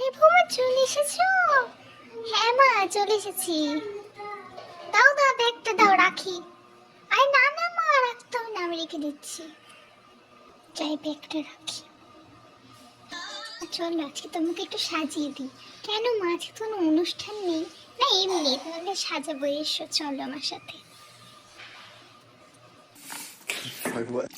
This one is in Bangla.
আরে বৌমা চলে এসেছো? হ্যাঁ মা চলে এসেছি। দাও দাও ব্যাগটা দাও রাখি। আরে না না মা রাখতে হবে না, আমি রেখে দিচ্ছি। যাই ব্যাগটা রাখি। চলো আজকে তোমাকে একটু সাজিয়ে দিই। কেন মা আজকে তো কোনো অনুষ্ঠান নেই? না এমনি তাহলে সাজাবো, এসো চলো আমার সাথে। Like what?